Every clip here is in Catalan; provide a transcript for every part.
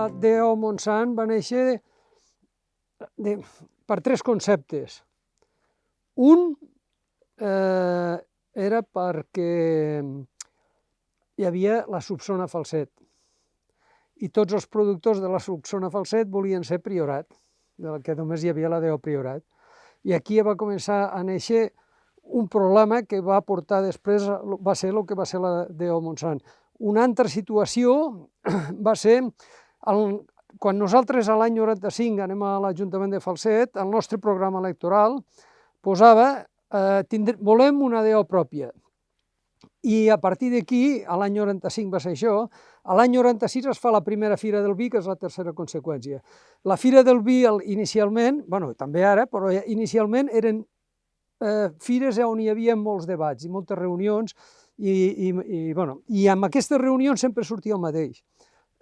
la DO Montsant va néixer per tres conceptes. Un era perquè hi havia la Solsona Falset i tots els productors de la Solsona Falset volien ser Priorat, que només hi havia la DO Priorat. I aquí va començar a néixer un problema que va portar després, va ser el que va ser la DO Montsant. Una altra situació va ser, quan nosaltres a l'any 95 anem a l'Ajuntament de Falset, el nostre programa electoral posava volem una DO pròpia. I a partir d'aquí, a l'any 95 va ser això, a l'any 96 es fa la primera Fira del Vi, que és la tercera conseqüència. La Fira del Vi inicialment, bueno, també ara, però inicialment eren fires on hi havia molts debats i moltes reunions, i amb aquestes reunions sempre sortia el mateix.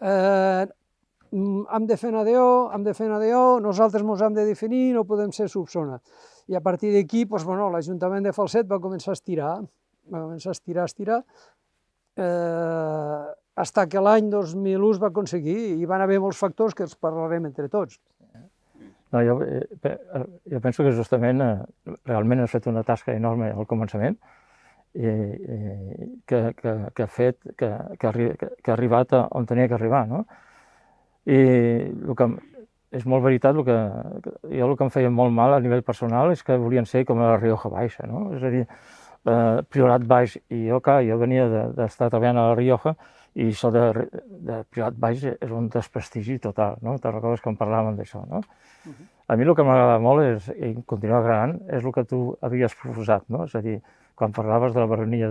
Hem de fer una DO, nosaltres ens hem de definir, no podem ser Solsona. I a partir d'aquí, l'Ajuntament de Falset va començar a estirar, fins que l'any 2001 es va aconseguir, i hi van haver molts factors que els parlarem entre tots. No, jo penso que justament realment has fet una tasca enorme al començament que ha fet que ha arribat on tenia que arribar, no? I és molt veritat, jo el que em feia molt mal a nivell personal és que volien ser com a la Rioja Baixa, no? És a dir, Priorat Baix i jo venia d'estar treballant a la Rioja i això de Priorat Baix és un desprestigi total, no? Te'n recordes quan parlàvem d'això, no? A mi el que m'agrada molt i continua agradant és el que tu havies proposat, no? És a dir, quan parlaves de la baronia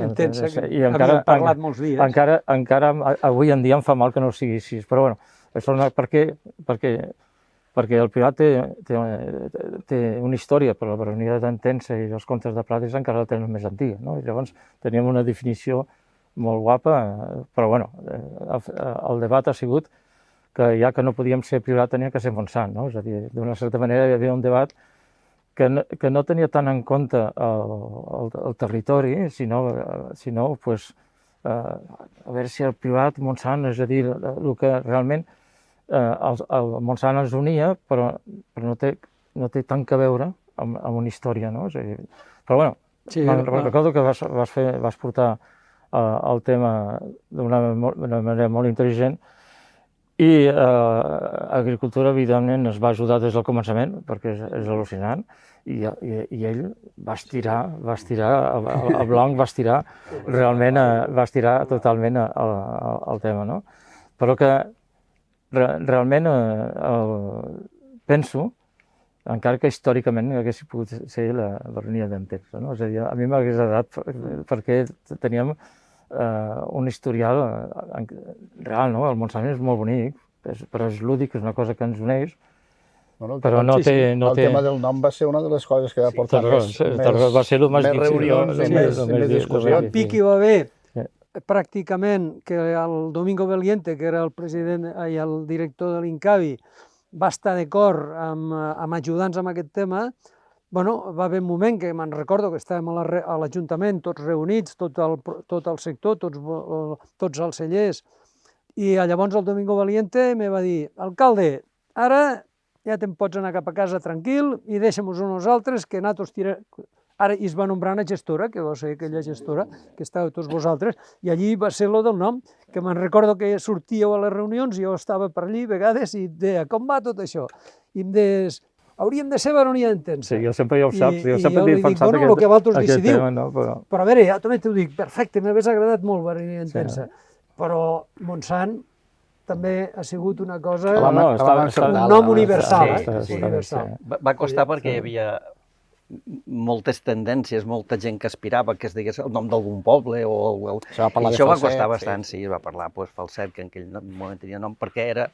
Intensa, que havíem parlat molts dies. Encara avui en dia em fa mal que no sigui així, però bueno, això perquè el Priorat té una història, però la baronia d'Entença i els comtes de Prades encara la tenen més antiga, no? I llavors teníem una definició molt guapa, però bueno, el debat ha sigut que ja que no podíem ser Priorat tenia que ser Montsant, no? És a dir, d'una certa manera hi havia un debat que no tenia tant en compte el territori, sinó a veure si el Priorat, Montsant, és a dir, el que realment el Montsant ens unia, però no té tant que veure amb una història, no? Però bueno, recordo que vas portar el tema d'una manera molt intel·ligent i Agricultura, evidentment, es va ajudar des del començament, perquè és al·lucinant, i ell va estirar, el Blanc va estirar totalment el tema, no? Però que realment penso, encara que històricament hagués pogut ser la baronia d'Entença, no? És a dir, a mi m'hagués agradat perquè teníem un historial real, no? El Montsant és molt bonic, però és lúdic, és una cosa que ens uneix, però no té... El tema del nom va ser una de les coses que va portar més reunions i més discussions. El pic hi va haver pràcticament que el Domingo Valiente, que era el president i el director de l'Incavi, va estar d'acord amb ajudar-nos amb aquest tema. Va haver un moment que me'n recordo que estàvem a l'Ajuntament tots reunits, tot el sector, tots els cellers, i llavors el Domingo Valiente me va dir: alcalde, ara ja te'n pots anar cap a casa tranquil i deixem-nos a nosaltres que nosaltres tirem... Ara es va nombrar una gestora, que va ser aquella gestora, que estàveu tots vosaltres, i allí va ser lo del nom, que me'n recordo que sortíeu a les reunions, jo estava per allí a vegades i deia: com va tot això? I em deies: hauríem de ser baronia d'Entença. Sí, jo sempre ja ho saps, jo sempre he pensat el que vosaltres decidiu. Però a veure, ja també t'ho dic, perfecte, m'hagués agradat molt baronia d'Entença, però Montsant també ha sigut una cosa, un nom universal. Va costar perquè hi havia moltes tendències, molta gent que aspirava que es digués el nom d'algun poble, i això va costar bastant, sí, es va parlar Falset, que en aquell moment tenia nom, perquè era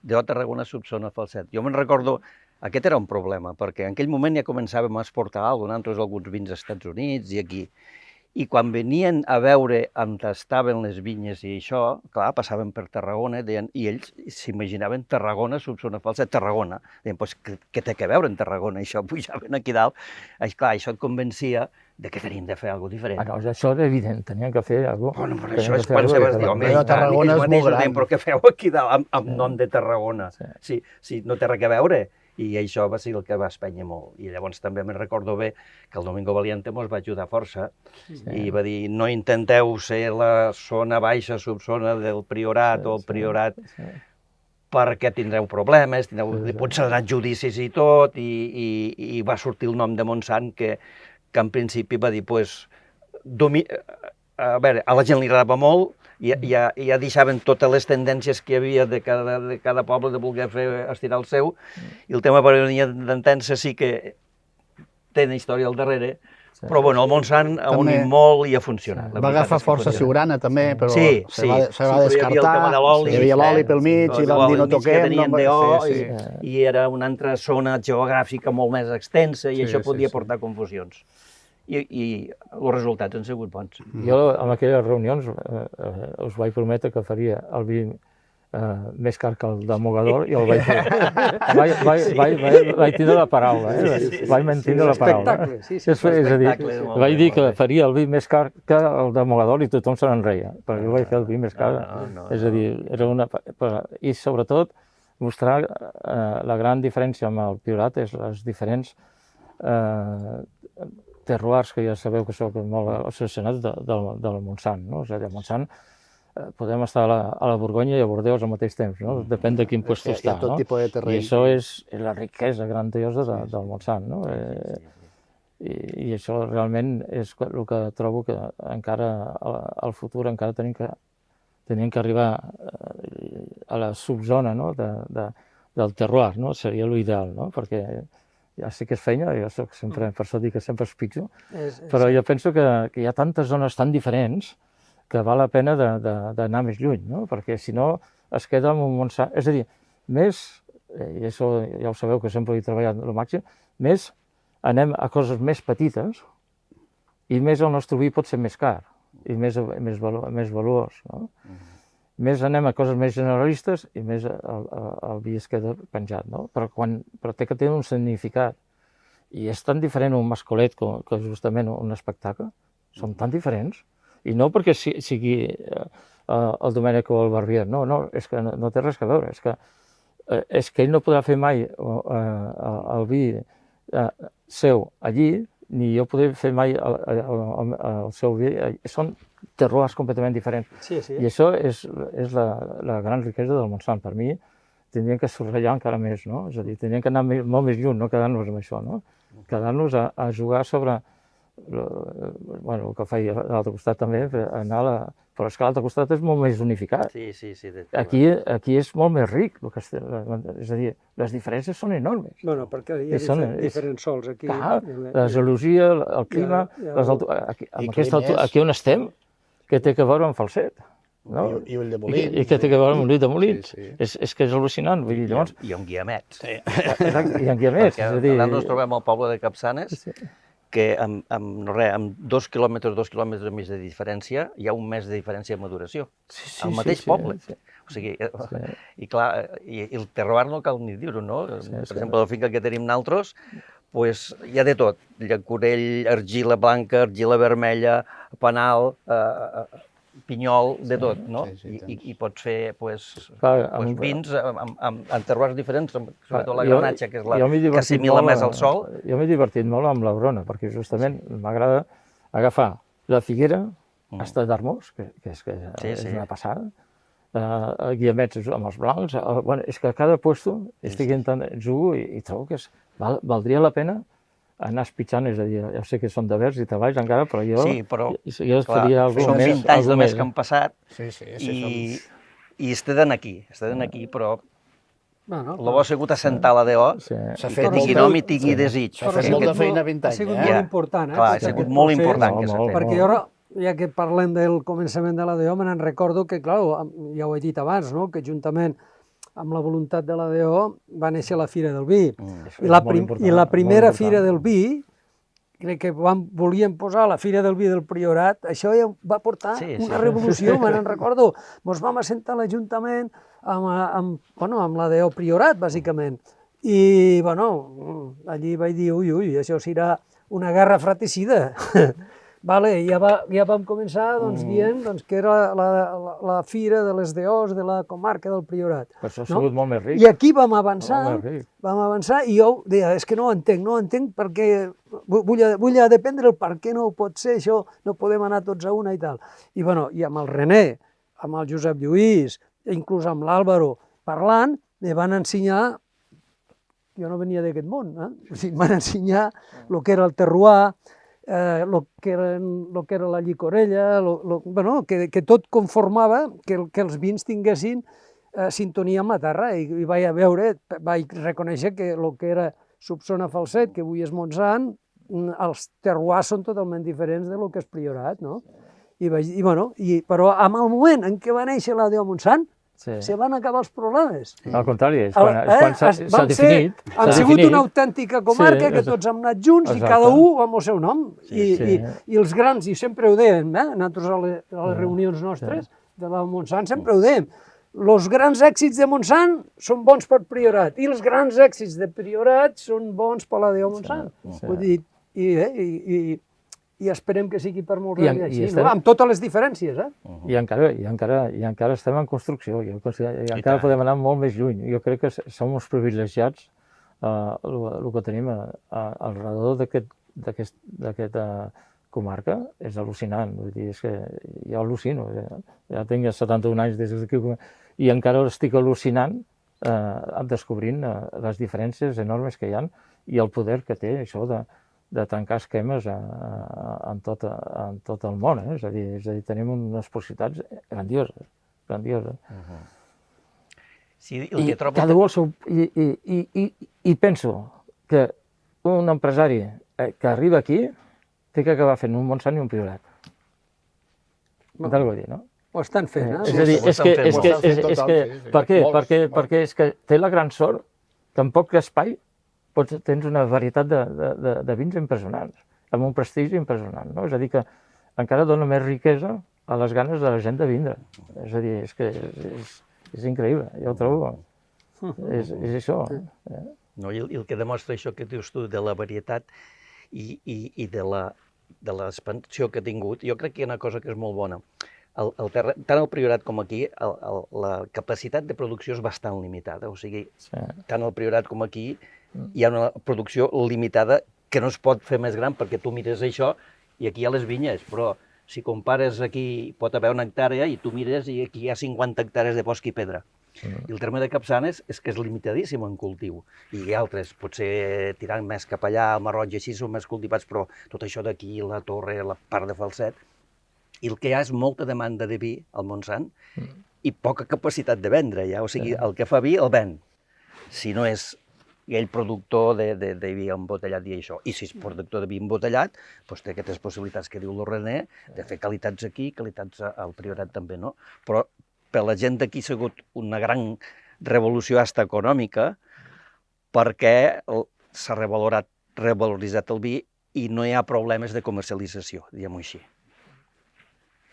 DO Tarragona Solsona Falset. Jo me'n recordo, aquest era un problema, perquè en aquell moment ja començàvem a exportar alguns vins als Estats Units i aquí. I quan venien a veure on estaven les vinyes i això, clar, passaven per Tarragona, i ells s'imaginaven Tarragona, Solsona Falset, Tarragona. Deien, doncs, què té a veure en Tarragona, això? Pujaven aquí dalt. Clar, això et convencia de que tenim de fer alguna cosa diferent. No, això és evident, teníem que fer alguna cosa. Bueno, però això és quan se vas dir, home, Tarragona és molt gran. Però què feu aquí dalt amb nom de Tarragona? Sí, no té res a veure. I això va ser el que va espènyer molt. I llavors també me'n recordo bé que el Domingo Valiente mos va ajudar força i va dir, no intenteu ser la zona baixa, subzona del Priorat o el Priorat perquè tindreu problemes, potser seran judicis i tot, i va sortir el nom de Montsant que en principi va dir, a veure, a la gent li agradava molt, ja deixaven totes les tendències que hi havia de cada poble de voler estirar el seu, i el tema per venir d'entendre sí que té una història al darrere, però bueno, el Montsant ha unit molt i ha funcionat. Va agafar força Siurana també, però se va descartar, hi havia l'oli pel mig i vam dir no toquem. I era una altra zona geogràfica molt més extensa i això podia portar confusions. I els resultats han sigut bons. Jo, en aquelles reunions, us vaig prometre que faria el vi més car que el de Mogador i el vaig tindre la paraula, vaig mantindre la paraula. És a dir, vaig dir que faria el vi més car que el de Mogador i tothom se n'enreia, perquè jo vaig fer el vi més car. És a dir, era una... I sobretot mostrar la gran diferència amb el Priorat és les diferents terroirs que ja sabeu que soc molt obsessionat del Montsant, no? És a dir, al Montsant podem estar a la Borgonya i a Bordeus al mateix temps, no? Depèn de quin lloc està, no? I això és la riquesa grandiosa del Montsant, no? I això realment és el que trobo que encara al futur encara tenim que arribar a la subzona del terroir, no? Seria l'ideal, no? Perquè ja sé que és feina, jo soc sempre, per això dic que sempre espitzo, però jo penso que hi ha tantes zones tan diferents que val la pena d'anar més lluny, no? Perquè si no es queda amb un Montsant... És a dir, més, i això ja ho sabeu que sempre he treballat al màxim, més anem a coses més petites i més el nostre vi pot ser més car i més valuós, no? Més anem a coses més generalistes i més el vi es queda penjat, no? Però té que tenir un significat. I és tan diferent un mascolet que justament un espectacle. Són tan diferents. I no perquè sigui el Domènec o el Barbier, no, és que no té res a veure. És que ell no podrà fer mai el vi seu allí, ni jo podré fer mai el seu vi. Són terroirs completament diferents. I això és la gran riquesa del Montsant. Per mi, tindríem que subratllar encara més, no? És a dir, tindríem que anar molt més lluny, no quedar-nos amb això, no? Quedar-nos a jugar sobre el que feia a l'altre costat també, però és que l'altre costat és molt més unificat. Aquí és molt més ric, és a dir, les diferències són enormes. Bueno, perquè hi ha diferents sols aquí. La geologia, el clima, aquí on estem, que té que veure amb Falset. I Ull de Molins. I que té que veure amb Ull de Molins. És que és al·lucinant. I amb Guiamets. I amb Guiamets. Perquè nosaltres trobem al poble de Capçanes que amb 2 quilòmetres i mig de diferència hi ha un mes de diferència de maduració. Al mateix poble. O sigui, i clar, i el terroir no cal ni dir-ho, no? Per exemple, la finca que tenim nosaltres, hi ha de tot. Llacorell, argila blanca, argila vermella, panal, pinyol, de tot, no? I pots fer vins amb terroirs diferents, sobretot la granatge, que és la que assimila més al sol. Jo m'he divertit molt amb l'Aurona, perquè justament m'agrada agafar la figuera, hasta d'Armós, que és una passada, Guiamets amb els blancs, és que a cada puesto estic jugo i trobo que valdria la pena anar espitxant, és a dir, ja sé que són de vers i treballs encara, però jo faria alguna més. Són 20 anys només que han passat i estan aquí, però el bo ha sigut assentar la DO, que tingui nom i tingui desig. S'ha fet molta feina 20 anys. Ha sigut molt important. Clar, ha sigut molt important que s'ha fet. Perquè jo, ja que parlem del començament de la DO, me'n recordo que, clar, ja ho he dit abans, que juntament amb la voluntat de la DO va néixer la Fira del Vi. I la primera Fira del Vi, crec que volien posar la Fira del Vi del Priorat, això ja va portar una revolució, me'n recordo. Ens vam assentar a l'Ajuntament amb la DO Priorat, bàsicament. I, allí vaig dir, ui, això serà una guerra fratricida. Vale, ja vam començar dient que era la fira de les DOs de la comarca del Priorat. Per això ha sigut molt més ric. I aquí vam avançar i jo deia, és que no ho entenc perquè vull dependre el per què no pot ser això, no podem anar tots a una i tal. I amb el René, amb el Josep Lluís, inclús amb l'Àlvaro, parlant, me van ensenyar, jo no venia d'aquest món, em van ensenyar el que era el terroir, el que era la llicorella, que tot conformava que els vins tinguessin sintonia amb la terra, i vaig reconèixer que el que era Solsona Falset, que avui és Montsant, els terroirs són totalment diferents del que és Priorat, no? Però en el moment en què va néixer la DO Montsant, se van acabar els problemes. Al contrari, és quan s'ha definit. Han sigut una autèntica comarca que tots hem anat junts i cada un amb el seu nom. I els grans, i sempre ho dèiem, nosaltres a les reunions nostres de la Montsant sempre ho dèiem, els grans èxits de Montsant són bons per Priorat i els grans èxits de Priorat són bons per la DO Montsant. Vull dir, i esperem que sigui per molts anys així, amb totes les diferències. I encara estem en construcció, i encara podem anar molt més lluny. Jo crec que som uns privilegiats, el que tenim al redor d'aquesta comarca és al·lucinant. Vull dir, és que jo al·lucino, ja tinc 71 anys des d'aquí, i encara estic al·lucinant descobrint les diferències enormes que hi ha i el poder que té això de tancar esquemes en tot el món. És a dir, tenim unes possibilitats grandioses. I penso que un empresari que arriba aquí té que acabar fent un Montsant i un Priorat. T'ho vull dir, no? Ho estan fent, És a dir, per què? Perquè és que té la gran sort que en poc espai tens una varietat de vins impressionants, amb un prestigi impressionant. És a dir, que encara dona més riquesa a les ganes de la gent de vindre. És a dir, és que és increïble, jo ho trobo. És això. I el que demostra això que dius tu de la varietat i de l'expansió que ha tingut, jo crec que hi ha una cosa que és molt bona. Tant al Priorat com aquí, la capacitat de producció és bastant limitada. O sigui, tant al Priorat com aquí hi ha una producció limitada que no es pot fer més gran perquè tu mires això i aquí hi ha les vinyes, però si compares aquí pot haver una hectàrea i tu mires i aquí hi ha 50 hectàrees de bosc i pedra. I el terme de Capçanes és que és limitadíssim en cultiu. I altres, potser tirant més cap allà, el Marroig i així són més cultivats, però tot això d'aquí, la Torre, la part de Falset, i el que hi ha és molta demanda de vi al Montsant i poca capacitat de vendre ja. O sigui, el que fa vi el ven. Si no és ell productor de vi embotellat i això. I si és productor de vi embotellat, doncs té aquestes possibilitats que diu el René, de fer qualitats aquí, qualitats al Priorat també, no? Però per la gent d'aquí ha sigut una gran revolució hasta econòmica perquè s'ha revaloritzat el vi i no hi ha problemes de comercialització, diguem-ho així.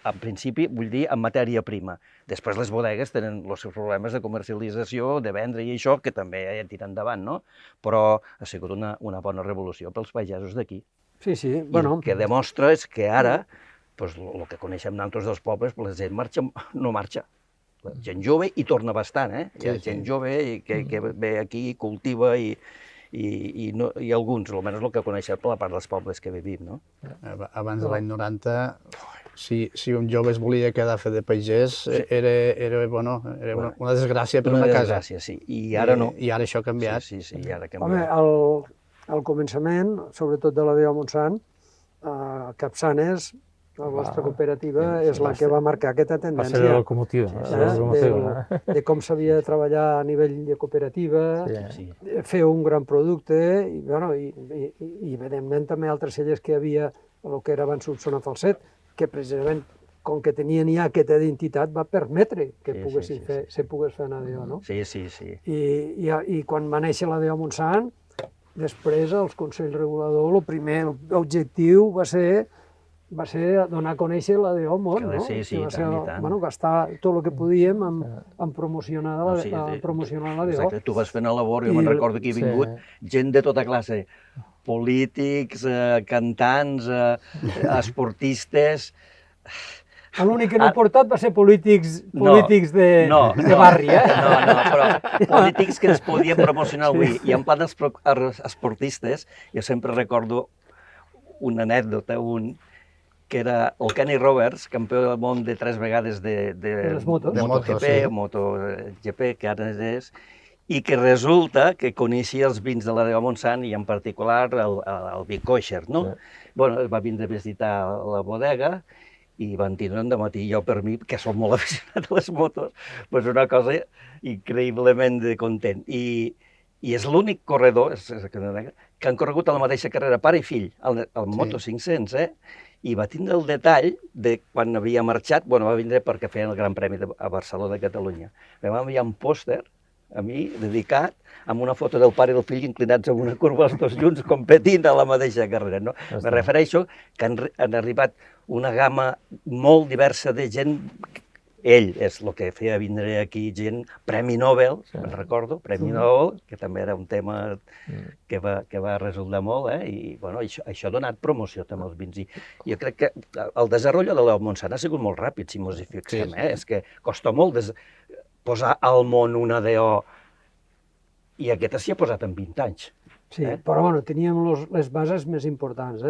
En principi, vull dir, en matèria prima. Després les bodegues tenen els seus problemes de comercialització, de vendre i això, que també tiren endavant, no? Però ha sigut una bona revolució pels pagesos d'aquí. Sí, I el que demostra és que ara, el que coneixem nosaltres dels pobles, la gent no marxa. La gent jove hi torna bastant, Hi ha gent jove que ve aquí, cultiva i alguns, almenys el que coneixem per la part dels pobles que vivim, no? Abans de l'any 90, si un jove es volia quedar a fer de pagès, era una desgràcia per una casa. Una desgràcia, sí. I ara no. I ara això ha canviat. Sí, i ara ha canviat. Home, al començament, sobretot de la DO Montsant, Capçanes, la vostra cooperativa, és la que va marcar aquesta tendència. Va ser la locomotiva. De com s'havia de treballar a nivell de cooperativa, fer un gran producte, i evidentment també altres celles que hi havia, el que era abans Solsona Falset, que precisament, com que tenien ja aquesta identitat, va permetre que se pogués fer una DO, no? Sí. I quan va néixer la DO Montsant, després el Consell Regulador, el primer objectiu va ser donar a conèixer la DO al món, no? Sí, i tant. Gastar tot el que podíem en promocionar la DO. Exacte, tu vas fent la labor, jo me'n recordo que hi ha vingut gent de tota classe, polítics, cantants, esportistes... L'únic que no he portat va ser polítics de barri, eh? No, però polítics que ens podien promocionar avui. I en pla dels esportistes, jo sempre recordo una anècdota, que era el Kenny Roberts, campió del món de 3 vegades de MotoGP, MotoGP, que ara és, i que resulta que coneixia els vins de la Deva Montsant i en particular el vi kosher, no? Bueno, va vindre a visitar la bodega i van tindre un dematí. Jo, per mi, que soc molt aficionat a les motos, doncs una cosa increïblement content. I és l'únic corredor que han corregut a la mateixa carrera, pare i fill, al Moto 500, i va tindre el detall de quan havia marxat, bueno, va vindre perquè feien el Gran Premi a Barcelona, Catalunya. Em va enviar un pòster a mi, dedicat, amb una foto del pare i del fill inclinats en una curva, els dos junts, competint a la mateixa carrera. No? Me refereixo que han arribat una gamma molt diversa de gent. Ell és el que feia vindre aquí gent, Premi Nobel, me'n recordo, Premi Nobel, que també era un tema que va resultar molt, i bueno, això ha donat promoció també als vins. I jo crec que el desenvolupament de la Montsant ha sigut molt ràpid, si ens hi fixem, és que costa molt posar al món una DO, i aquesta s'hi ha posat en 20 anys. Sí, però bueno, teníem les bases més importants,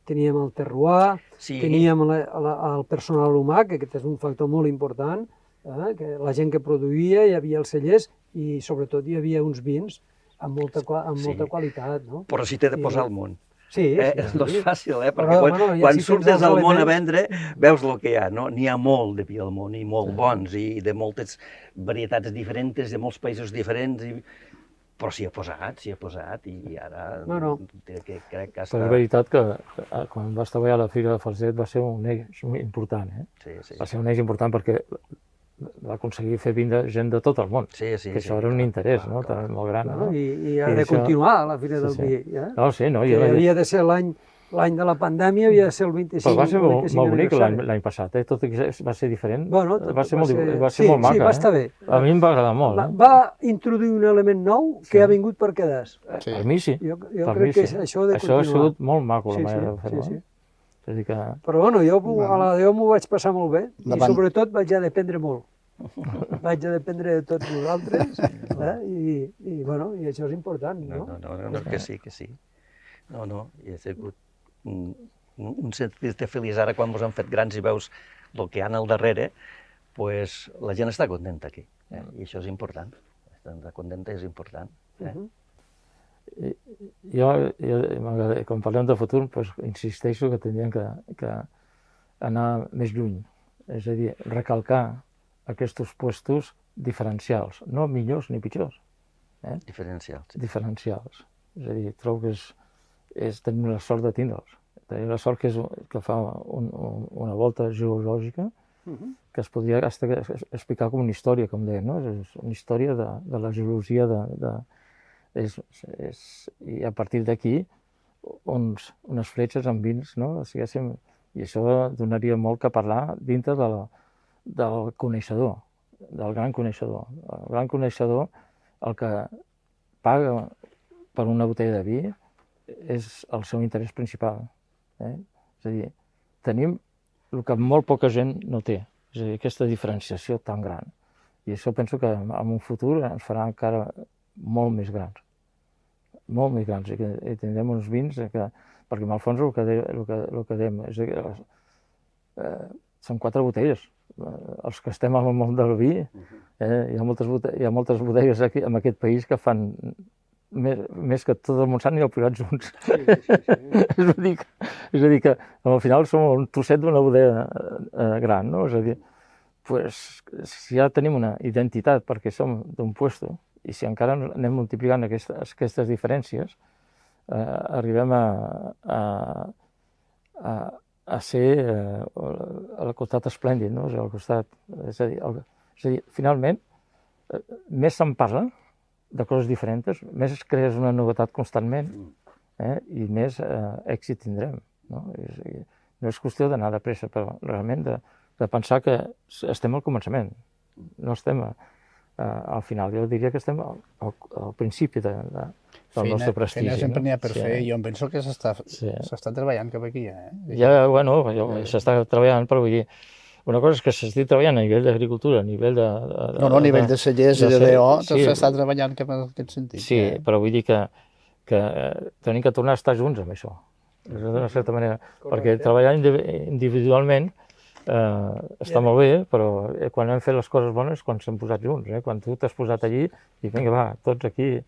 teníem el terroir, teníem el personal humà, que aquest és un factor molt important, que la gent que produïa, hi havia els cellers i sobretot hi havia uns vins amb molta qualitat. Però si t'he de posar al món. Sí. No és fàcil, perquè quan surts al món a vendre veus el que hi ha. N'hi ha molt de vi al món, i molt bons, i de moltes varietats diferents, de molts països diferents, però s'hi ha posat, i ara crec que està... Però és veritat que quan vas treballar a la Fira de Falset va ser un eix important, Va ser un eix important perquè va aconseguir fer vindre gent de tot el món. Que això era un interès, molt gran. I ha de continuar la Fira del Vi. I havia de ser l'any de la pandèmia, havia de ser el 25. Però va ser molt bonic l'any passat, tot i que va ser diferent. Va ser molt maca. Sí, va estar bé. A mi em va agradar molt. Va introduir un element nou que ha vingut per quedar-se. Per mi sí. Jo crec que això ha de continuar. Això ha sigut molt maco, la manera de fer-ho. Però bueno, jo a la DO m'ho vaig passar molt bé i sobretot vaig a dependre molt. Vaig a dependre de tots vosaltres i això és important, no? No, que sí. No, i ha sigut un sentit feliç. Ara quan ens hem fet grans i veus el que hi ha al darrere, la gent està contenta aquí, i això és important. Estar contenta és important. Jo, quan parlem de futur, insisteixo que tindríem que anar més lluny, és a dir, recalcar aquests puestos diferencials, no millors ni pitjors. Diferencials. És a dir, trobo que tenim la sort de tindre'ls. Tenim la sort que fa una volta geològica que es podria explicar com una història, com deia, no? És una història de la geologia i a partir d'aquí unes fletxes amb vins, no? I això donaria molt que parlar dintre del coneixedor, del gran coneixedor. El gran coneixedor, el que paga per una botella de vi és el seu interès principal. És a dir, tenim el que molt poca gent no té, és a dir, aquesta diferenciació tan gran. I això penso que en un futur ens farà encara molt més grans. Molt més grans. I tindrem uns vins perquè en el fons el que dèiem és que són 4 botelles. Els que estem en el món del vi, hi ha moltes bodegues aquí, en aquest país que fan més que tot el Montsant i el Priorat junts. És a dir, que al final som un trosset d'una bodega gran, no? És a dir, si ja tenim una identitat perquè som d'un puesto, i si encara anem multiplicant aquestes diferències, arribem a ser al costat esplèndid, no? És a dir, finalment, més se'n parla de coses diferents, més es crees una novetat constantment i més èxit tindrem. No és qüestió d'anar de pressa, però realment de pensar que estem al començament, no estem al final. Jo diria que estem al principi del nostre prestigi. Feina sempre n'hi ha per fer, i jo em penso que s'està treballant cap aquí, Ja, bueno, s'està treballant, però vull dir, una cosa és que s'estigui treballant a nivell d'agricultura, a nivell de... No, a nivell de cellers i de DO, s'està treballant cap en aquest sentit. Sí, però vull dir que tenim que tornar a estar junts amb això, d'una certa manera, perquè treballar individualment està molt bé, però quan hem fet les coses bones és quan s'han posat junts, quan tu t'has posat allí i vinga, va, tots aquí...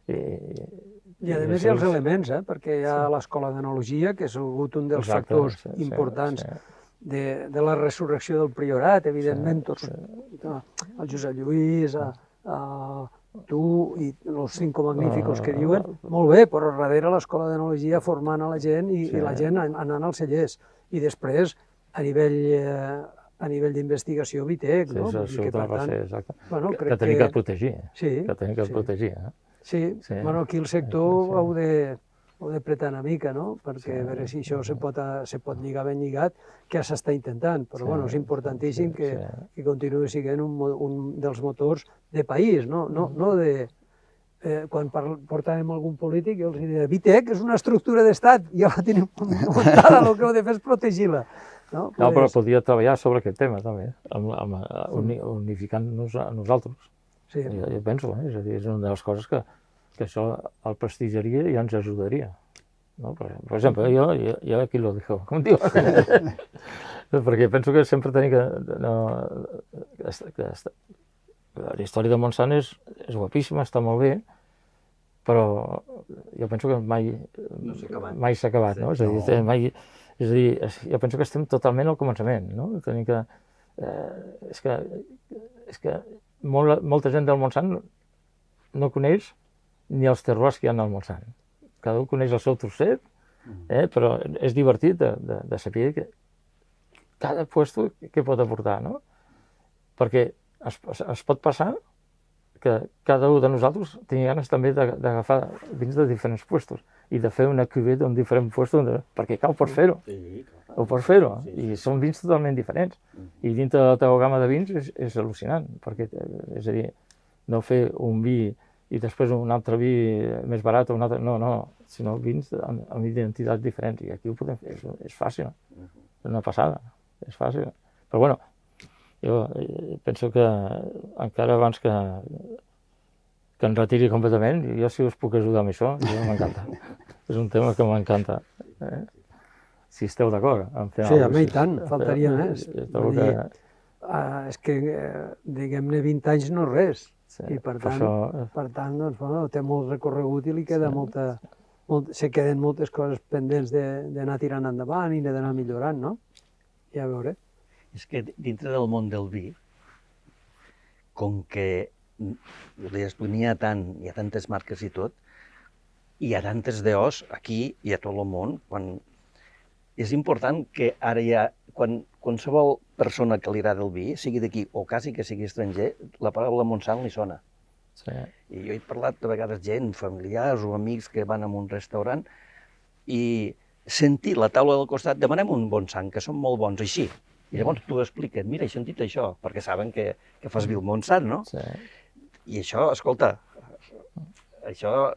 I a més hi ha els elements, perquè hi ha l'escola d'enologia, que ha sigut un dels factors importants de la resurrecció del priorat, evidentment, tots, el Josep Lluís, tu i els Cinco Magníficos que diuen, molt bé, però darrere l'escola d'enologia formant a la gent i la gent anant als cellers. I després, a nivell d'investigació, Vitec, no? Sí, això va ser, exacte. Que tenim que protegir. Que tenim que protegir, Sí, bueno, aquí el sector heu de pretar una mica, no? Perquè a veure si això se pot lligar ben lligat, que ja s'està intentant, però bueno, és importantíssim que continuï sent un dels motors de país, no de... Quan portàvem algun polític, jo els diria, Vitec és una estructura d'estat, ja la tenim muntada, el que heu de fer és protegir-la. No, però podria treballar sobre aquest tema, també, unificant-nos a nosaltres. Jo penso, és a dir, és una de les coses que això el prestigiaria i ens ajudaria. Per exemple, jo aquí lo dejo, com diu. Perquè penso que sempre tenim que... La història de Montsant és guapíssima, està molt bé, però jo penso que mai s'ha acabat, no? És a dir, jo penso que estem totalment al començament, no? Tenim que... És que molta gent del Montsant no coneix ni els terroirs que hi ha al Montsant. Cada un coneix el seu trosset, però és divertit de saber que cada puesto què pot aportar, no? Perquè es pot passar que cada un de nosaltres tingui ganes també d'agafar vins de diferents puestos i de fer una cuvée d'un diferent puesto, perquè ho pots fer-ho. Ho pots fer-ho, i són vins totalment diferents. I dintre de la teva gamma de vins és al·lucinant, perquè, és a dir, no fer un vi i després un altre vi més barat o un altre... No, sinó vins amb identitats diferents, i aquí ho podem fer, és fàcil, és una passada, és fàcil. Però bueno, jo penso que encara abans que em retiri completament, jo si us puc ajudar amb això, m'encanta. És un tema que m'encanta. Si esteu d'acord en fer alguna cosa. Sí, a mi i tant, faltaria més. És que, diguem-ne, 20 anys no és res. I per tant, doncs, té molt recorregut i li queda se queden moltes coses pendents d'anar tirant endavant i d'anar millorant, no? Ja veuré. És que dintre del món del vi, com que n'hi ha tantes marques i tot, hi ha tantes DOs aquí i a tot el món, és important que ara ja, quan qualsevol persona que li agrada el vi, sigui d'aquí o quasi que sigui estranger, la paraula Montsant li sona. I jo he parlat de vegades gent, familiars o amics que van a un restaurant i sentir la taula del costat, demanem un bon sang, que són molt bons, així. I llavors tu expliques, mira, he sentit això, perquè saben que fas vi al Montsant, no? I això, escolta, això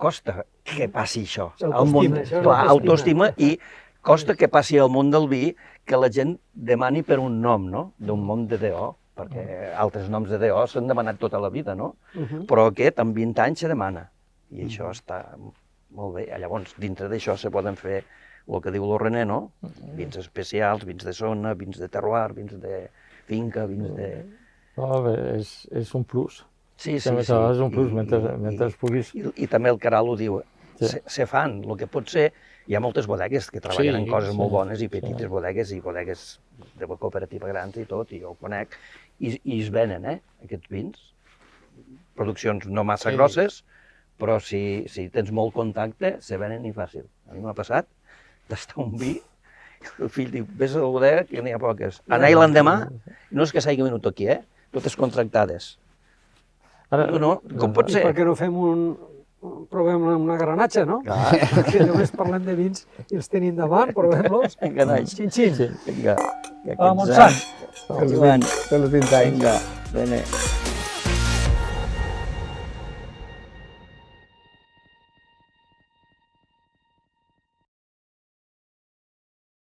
costa que passi això. Autoestima i costa que passi al món del vi que la gent demani per un nom, no? D'un món de DO, perquè altres noms de DO s'han demanat tota la vida, no? Però aquest, amb 20 anys, se demana. I això està molt bé. Llavors, dintre d'això se poden fer el que diu el René, no? Vins especials, vins de zona, vins de terroir, vins de finca, vins de... És un plus. Sí. És un plus, mentre puguis... I també el Caral ho diu, se fan el que pot ser. Hi ha moltes bodegues que treballen en coses molt bones i petites bodegues i bodegues de la cooperativa grans i tot, i jo ho conec, i es venen, aquests vins. Produccions no massa grosses, però si tens molt contacte, se venen i fàcil. A mi m'ha passat d'estar un vi, el fill diu, vés a la bodega que n'hi ha poques. Anar-hi l'endemà, no és que s'hagi venut aquí, totes contractades. No, com pot ser? I per què no fem provem una granatge, no? Perquè només parlem de vins i els tenim davant, provem-los. Vinga, noi. Xin-xin. Vinga. A Montsant. Pels 20 anys. Vinga, bene.